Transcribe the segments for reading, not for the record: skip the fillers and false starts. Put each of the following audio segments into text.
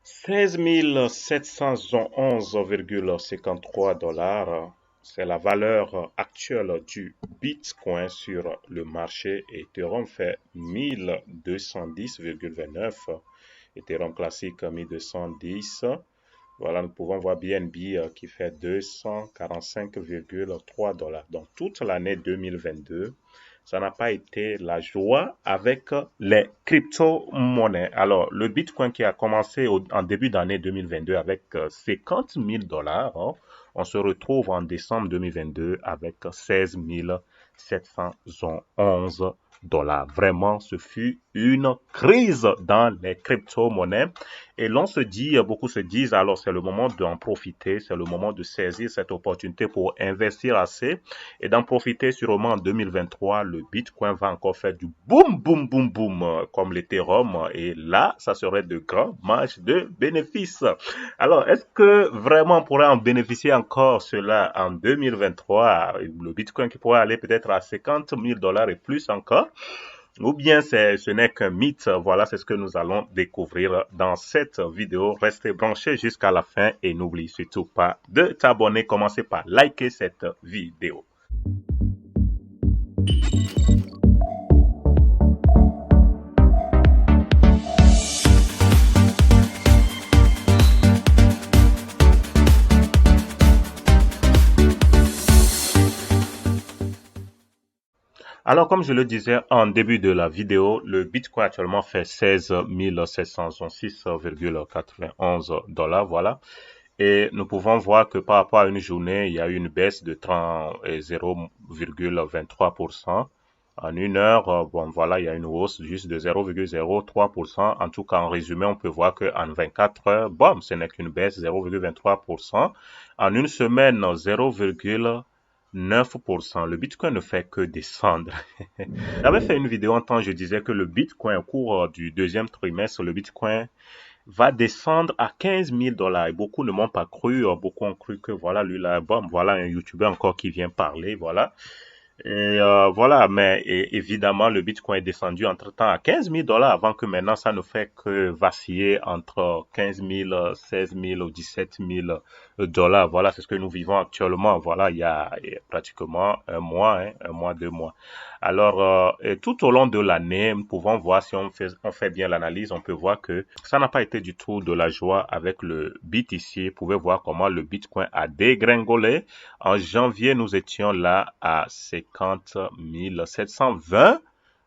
$16 711,53, c'est la valeur actuelle du Bitcoin sur le marché. Ethereum fait 1210,29. Ethereum classique 1210. Voilà, nous pouvons voir BNB qui fait $245,3. Donc, toute l'année 2022, ça n'a pas été la joie avec les crypto-monnaies. Alors, le Bitcoin qui a commencé en début d'année 2022 avec 50 000 dollars, hein, on se retrouve en décembre 2022 avec 16 711 dollars. Vraiment, ce fut une crise dans les crypto-monnaies. Et l'on se dit, beaucoup se disent, alors c'est le moment d'en profiter, c'est le moment de saisir cette opportunité pour investir assez et d'en profiter sûrement en 2023. Le Bitcoin va encore faire du boum, boum, boum, boum, comme l'Ethereum. Et là, ça serait de grands marges de bénéfices. Alors, est-ce que vraiment on pourrait en bénéficier encore cela en 2023? Le Bitcoin qui pourrait aller peut-être à 50 000 dollars et plus encore? Ou bien ce n'est qu'un mythe. Voilà, c'est ce que nous allons découvrir dans cette vidéo. Restez branchés jusqu'à la fin et n'oublie surtout pas de t'abonner. Commencez par liker cette vidéo. Alors, comme je le disais en début de la vidéo, le Bitcoin actuellement fait 16 766,91 dollars. Voilà. Et nous pouvons voir que par rapport à une journée, il y a eu une baisse de 0,23%. En une heure, bon voilà, il y a une hausse juste de 0,03%. En tout cas, en résumé, on peut voir qu'en 24 heures, bon, ce n'est qu'une baisse, 0,23%. En une semaine, 0,9%. Le Bitcoin ne fait que descendre. J'avais fait une vidéo en temps, je disais que le Bitcoin, au cours du deuxième trimestre, le Bitcoin va descendre à 15 000 dollars. Et beaucoup ne m'ont pas cru. Beaucoup ont cru que voilà, lui là, bon, voilà un YouTuber encore qui vient parler, voilà. Et voilà, mais évidemment, le Bitcoin est descendu entre-temps à 15 000 dollars avant que maintenant, ça ne fait que vaciller entre 15 000, 16 000 ou 17 000 dollars. Voilà, c'est ce que nous vivons actuellement. Voilà, il y a pratiquement un mois, hein, un mois, 2 mois. Alors, et tout au long de l'année, nous pouvons voir si on fait bien l'analyse, on peut voir que ça n'a pas été du tout de la joie avec le BTC. Vous pouvez voir comment le Bitcoin a dégringolé. En janvier, nous étions là à 50 720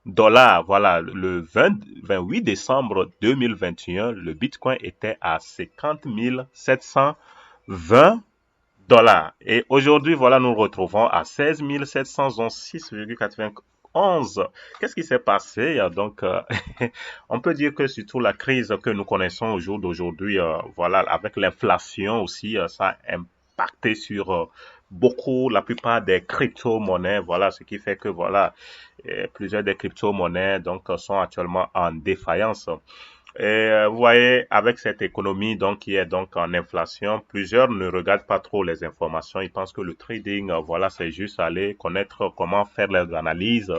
dollars. Voilà, le 28 décembre 2021, le Bitcoin était à 50 720 dollars. Et aujourd'hui, voilà, nous le retrouvons à 16 716,91. Qu'est-ce qui s'est passé? Donc, on peut dire que surtout la crise que nous connaissons au jour d'aujourd'hui, voilà, avec l'inflation aussi, ça a impacté sur beaucoup, la plupart des crypto-monnaies. Voilà, ce qui fait que, voilà, plusieurs des crypto-monnaies, donc, sont actuellement en défaillance. Et vous voyez, avec cette économie donc qui est donc en inflation, plusieurs ne regardent pas trop les informations. Ils pensent que le trading, voilà, c'est juste aller connaître comment faire les analyses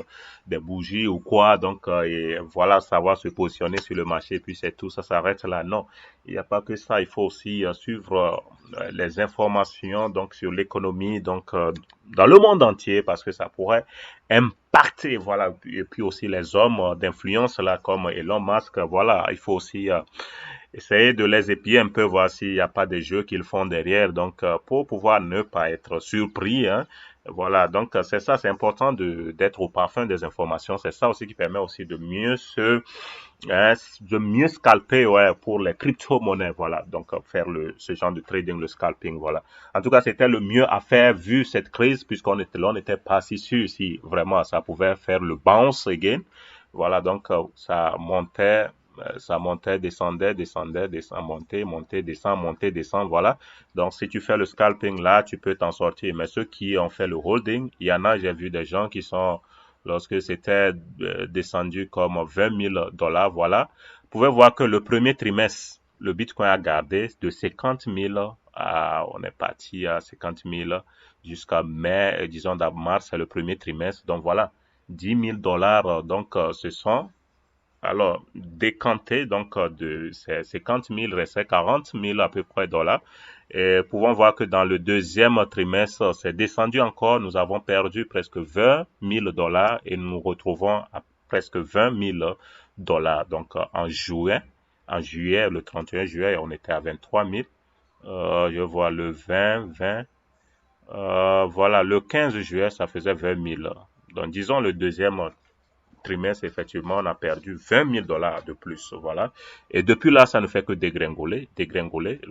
des bougies ou quoi. Donc, et voilà, savoir se positionner sur le marché. Et puis c'est tout, ça s'arrête là. Non, il n'y a pas que ça. Il faut aussi suivre les informations donc sur l'économie donc dans le monde entier parce que ça pourrait impacter, voilà, et puis aussi les hommes d'influence là comme Elon Musk, voilà, il faut aussi essayer de les épier un peu, voir s'il n'y a pas des jeux qu'ils font derrière, donc pour pouvoir ne pas être surpris, hein. Voilà, donc c'est ça, c'est important d'être au parfum des informations, c'est ça aussi qui permet aussi de mieux de mieux scalper, ouais, pour les crypto-monnaies, voilà. Donc, faire ce genre de trading, le scalping, voilà. En tout cas, c'était le mieux à faire vu cette crise, puisqu'on était là, on n'était pas si sûr si vraiment ça pouvait faire le bounce again. Voilà, donc, ça montait, descendait, descendait, descend, montait, montait, descend, montait, descend, voilà. Donc, si tu fais le scalping là, tu peux t'en sortir. Mais ceux qui ont fait le holding, il y en a, j'ai vu des gens qui sont lorsque c'était descendu comme 20 000 dollars, voilà. Vous pouvez voir que le premier trimestre, le Bitcoin a gardé de 50 000 on est parti à 50 000 jusqu'à mai, disons, mars, c'est le premier trimestre. Donc voilà, 10 000 dollars, donc ce sont Alors, décanté, donc, de ces 50 000 restait 40 000 à peu près dollars. Et pouvons voir que dans le deuxième trimestre, c'est descendu encore. Nous avons perdu presque 20 000 dollars et nous nous retrouvons à presque 20 000 dollars. Donc, en juillet, le 31 juillet, on était à 23 000. Je vois le 20. Voilà, le 15 juillet, ça faisait 20 000. Donc, disons le deuxième trimestre, effectivement, on a perdu 20 000 dollars de plus. Voilà. Et depuis là, ça ne fait que dégringoler.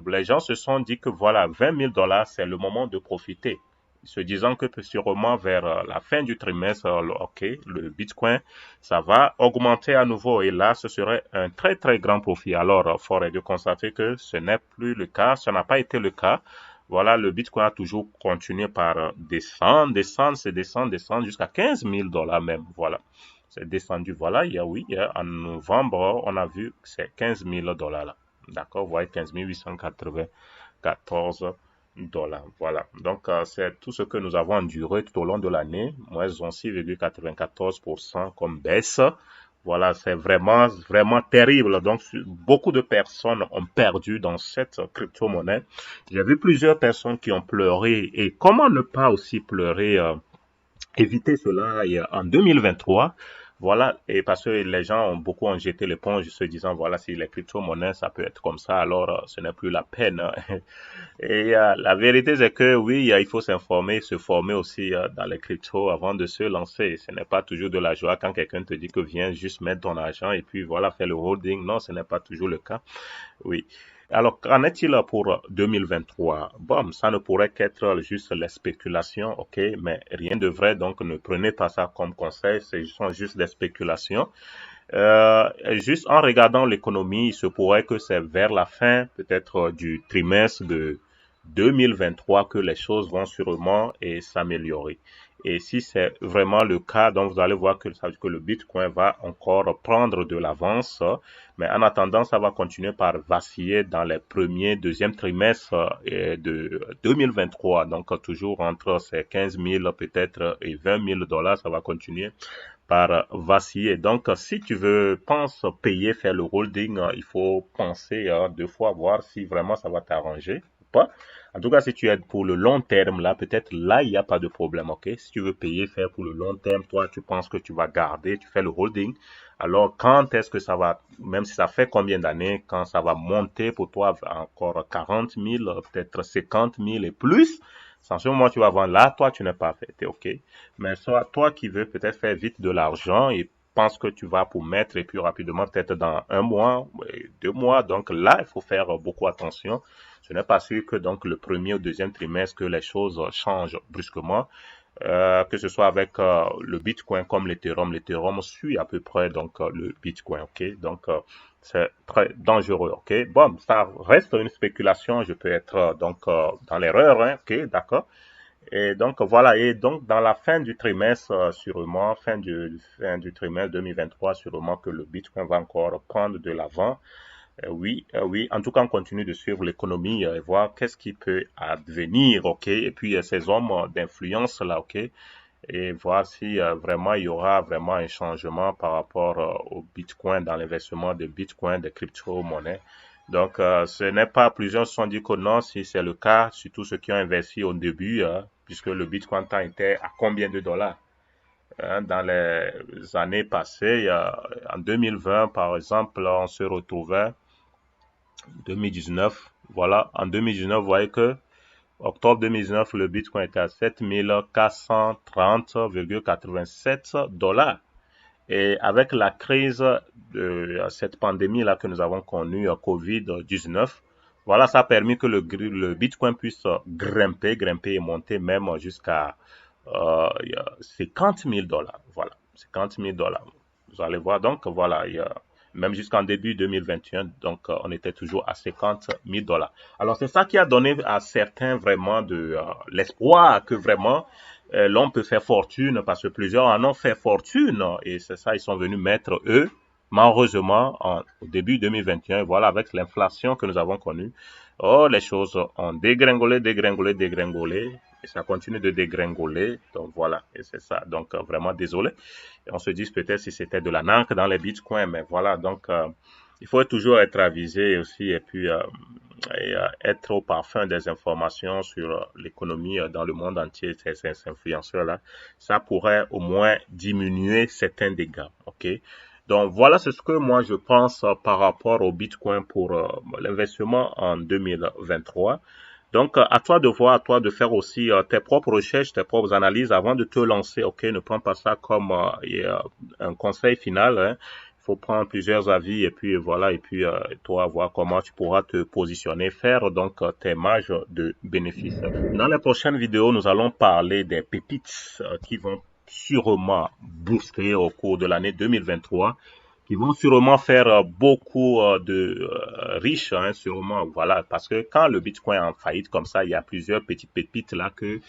Les gens se sont dit que voilà, 20 000 dollars, c'est le moment de profiter. Se disant que sûrement vers la fin du trimestre, ok, le Bitcoin, ça va augmenter à nouveau. Et là, ce serait un très, très grand profit. Alors, fort est de constater que ce n'est plus le cas. Ça n'a pas été le cas. Voilà, le Bitcoin a toujours continué par descendre jusqu'à 15 000 dollars même. Voilà. C'est descendu. Voilà, en novembre, on a vu que c'est 15 000 dollars là. D'accord, vous voyez, 15 894 dollars. Voilà. Donc, c'est tout ce que nous avons enduré tout au long de l'année. Moins 6,94% comme baisse. Voilà, c'est vraiment, vraiment terrible. Donc, beaucoup de personnes ont perdu dans cette crypto-monnaie. J'ai vu plusieurs personnes qui ont pleuré. Et comment ne pas aussi pleurer éviter cela en 2023. Voilà, et parce que les gens ont jeté l'éponge se disant, voilà, si les crypto-monnaies, ça peut être comme ça, alors ce n'est plus la peine. Et la vérité, c'est que oui, il faut s'informer, se former aussi dans les cryptos avant de se lancer. Ce n'est pas toujours de la joie quand quelqu'un te dit que viens juste mettre ton argent et puis voilà, faire le holding. Non, ce n'est pas toujours le cas. Oui. Alors, qu'en est-il pour 2023? Bon, ça ne pourrait qu'être juste les spéculations, ok, mais rien de vrai, donc ne prenez pas ça comme conseil, ce sont juste des spéculations. Juste en regardant l'économie, il se pourrait que c'est vers la fin, peut-être du trimestre de 2023 que les choses vont sûrement s'améliorer. Et si c'est vraiment le cas, donc vous allez voir que ça veut dire que le Bitcoin va encore prendre de l'avance. Mais en attendant, ça va continuer par vaciller dans les premiers, deuxième trimestres de 2023. Donc toujours entre ces 15 000 peut-être et 20 000 dollars, ça va continuer par vaciller. Donc, si tu veux, payer, faire le holding, il faut penser deux fois, voir si vraiment ça va t'arranger ou pas. En tout cas, si tu es pour le long terme, là, peut-être là, il n'y a pas de problème, ok? Si tu veux payer, faire pour le long terme, toi, tu penses que tu vas garder, tu fais le holding. Alors, quand est-ce que ça va, même si ça fait combien d'années, quand ça va monter pour toi encore 40 000, peut-être 50 000 et plus, sans ce moment tu vas vendre là, toi, tu n'es pas fait, t'es ok? Mais soit toi qui veux peut-être faire vite de l'argent et pense que tu vas pour mettre et puis rapidement, peut-être dans un mois, 2 mois. Donc là, il faut faire beaucoup attention. Ce n'est pas sûr que donc le premier ou deuxième trimestre que les choses changent brusquement. Que ce soit avec le Bitcoin comme l'Ethereum. L'Ethereum suit à peu près donc le Bitcoin, ok? Donc c'est très dangereux, ok? Bon, ça reste une spéculation. Je peux être donc dans l'erreur, hein, ok? D'accord? Et donc voilà, et donc dans la fin du trimestre, sûrement, fin du trimestre 2023, sûrement que le Bitcoin va encore prendre de l'avant. Oui, en tout cas, on continue de suivre l'économie et voir qu'est-ce qui peut advenir, ok, et puis ces hommes d'influence là, ok, et voir si vraiment il y aura vraiment un changement par rapport au Bitcoin, dans l'investissement de Bitcoin, des crypto-monnaies. Donc, ce n'est pas, plusieurs se sont dit que non, si c'est le cas, surtout ceux qui ont investi au début, puisque le Bitcoin était à combien de dollars? Hein, dans les années passées, en 2020, par exemple, on se retrouvait, 2019, voilà, en 2019, vous voyez que octobre 2019, le Bitcoin était à 7 430,87 dollars. Et avec la crise de cette pandémie-là que nous avons connue, Covid-19, voilà, ça a permis que le Bitcoin puisse grimper et monter même jusqu'à 50 000 dollars. Voilà, 50 000 dollars. Vous allez voir, donc voilà, même jusqu'en début 2021, donc on était toujours à 50 000 dollars. Alors c'est ça qui a donné à certains vraiment de l'espoir que vraiment l'on peut faire fortune parce que plusieurs en ont fait fortune et c'est ça, ils sont venus mettre eux, malheureusement, au début 2021, voilà, avec l'inflation que nous avons connue, oh, les choses ont dégringolé et ça continue de dégringoler. Donc voilà, et c'est ça. Donc vraiment désolé. Et on se dit peut-être si c'était de la nank dans les bitcoins, mais voilà. Donc il faut toujours être avisé aussi et puis être au parfum des informations sur l'économie dans le monde entier, ces influenceurs-là. Ça pourrait au moins diminuer certains dégâts. OK? Donc voilà, c'est ce que moi je pense par rapport au Bitcoin pour l'investissement en 2023. Donc à toi de voir, à toi de faire aussi tes propres recherches, tes propres analyses avant de te lancer. Ok, ne prends pas ça comme un conseil final. Hein. Il faut prendre plusieurs avis et puis voilà et puis toi voir comment tu pourras te positionner, faire donc tes marges de bénéfices. Dans les prochaines vidéos, nous allons parler des pépites qui vont sûrement booster au cours de l'année 2023 qui vont sûrement faire beaucoup de riches, hein, sûrement, voilà, parce que quand le Bitcoin est en faillite comme ça, il y a plusieurs petites pépites là que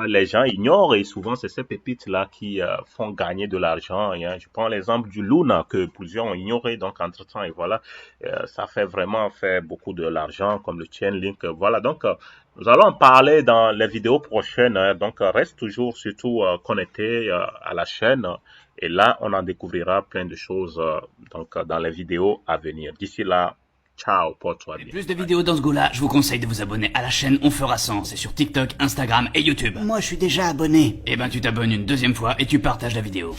les gens ignorent et souvent c'est ces pépites là qui font gagner de l'argent. Hein. Je prends l'exemple du Luna que plusieurs ont ignoré, donc entre-temps et voilà, ça fait vraiment faire beaucoup de l'argent comme le Chainlink, voilà, donc nous allons en parler dans les vidéos prochaines, hein, donc reste toujours surtout connecté à la chaîne. Et là, on en découvrira plein de choses donc dans les vidéos à venir. D'ici là, ciao, porte-toi bien. Plus de vidéos dans ce goût-là, je vous conseille de vous abonner à la chaîne On Fera 100. C'est sur TikTok, Instagram et YouTube. Moi, je suis déjà abonné. Eh ben, tu t'abonnes une deuxième fois et tu partages la vidéo.